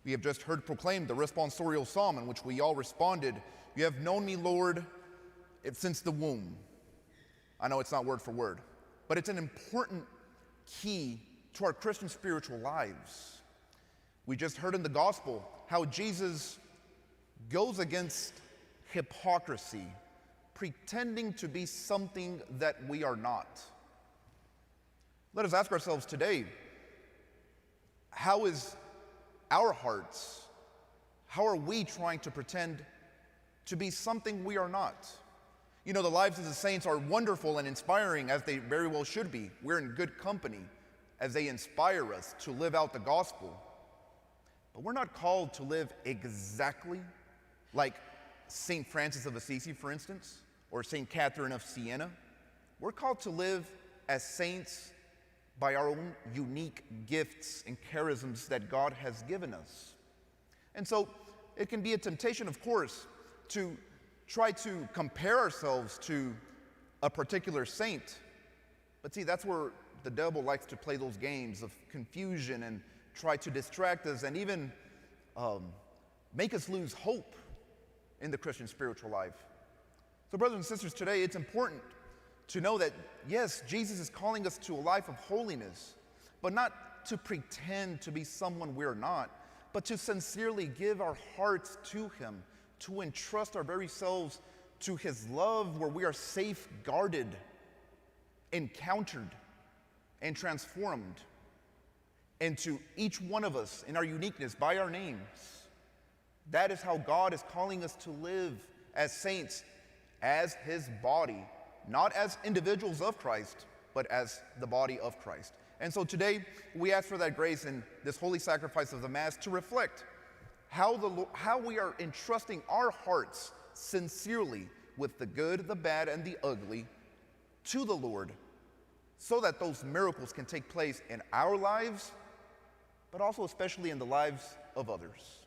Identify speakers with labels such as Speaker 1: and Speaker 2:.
Speaker 1: We have just heard proclaimed the responsorial psalm in which we all responded, "You have known me, Lord, since the womb." I know it's not word for word, but it's an important key to our Christian spiritual lives. We just heard in the gospel how Jesus goes against hypocrisy, pretending to be something that we are not. Let us ask ourselves today, how is our hearts, how are we trying to pretend to be something we are not? You know, the lives of the saints are wonderful and inspiring, as they very well should be. We're in good company as they inspire us to live out the gospel. But we're not called to live exactly like St. Francis of Assisi, for instance, or St. Catherine of Siena. We're called to live as saints by our own unique gifts and charisms that God has given us. And so it can be a temptation, of course, to try to compare ourselves to a particular saint. But see, that's where the devil likes to play those games of confusion and try to distract us and even make us lose hope in the Christian spiritual life. So brothers and sisters, today it's important to know that, yes, Jesus is calling us to a life of holiness, but not to pretend to be someone we're not, but to sincerely give our hearts to him, to entrust our very selves to his love, where we are safeguarded, encountered, and transformed into each one of us in our uniqueness by our names. That is how God is calling us to live as saints, as his body, not as individuals of Christ, but as the body of Christ. And so today we ask for that grace in this holy sacrifice of the Mass to reflect how we are entrusting our hearts sincerely with the good, the bad, and the ugly to the Lord, so that those miracles can take place in our lives, but also especially in the lives of others.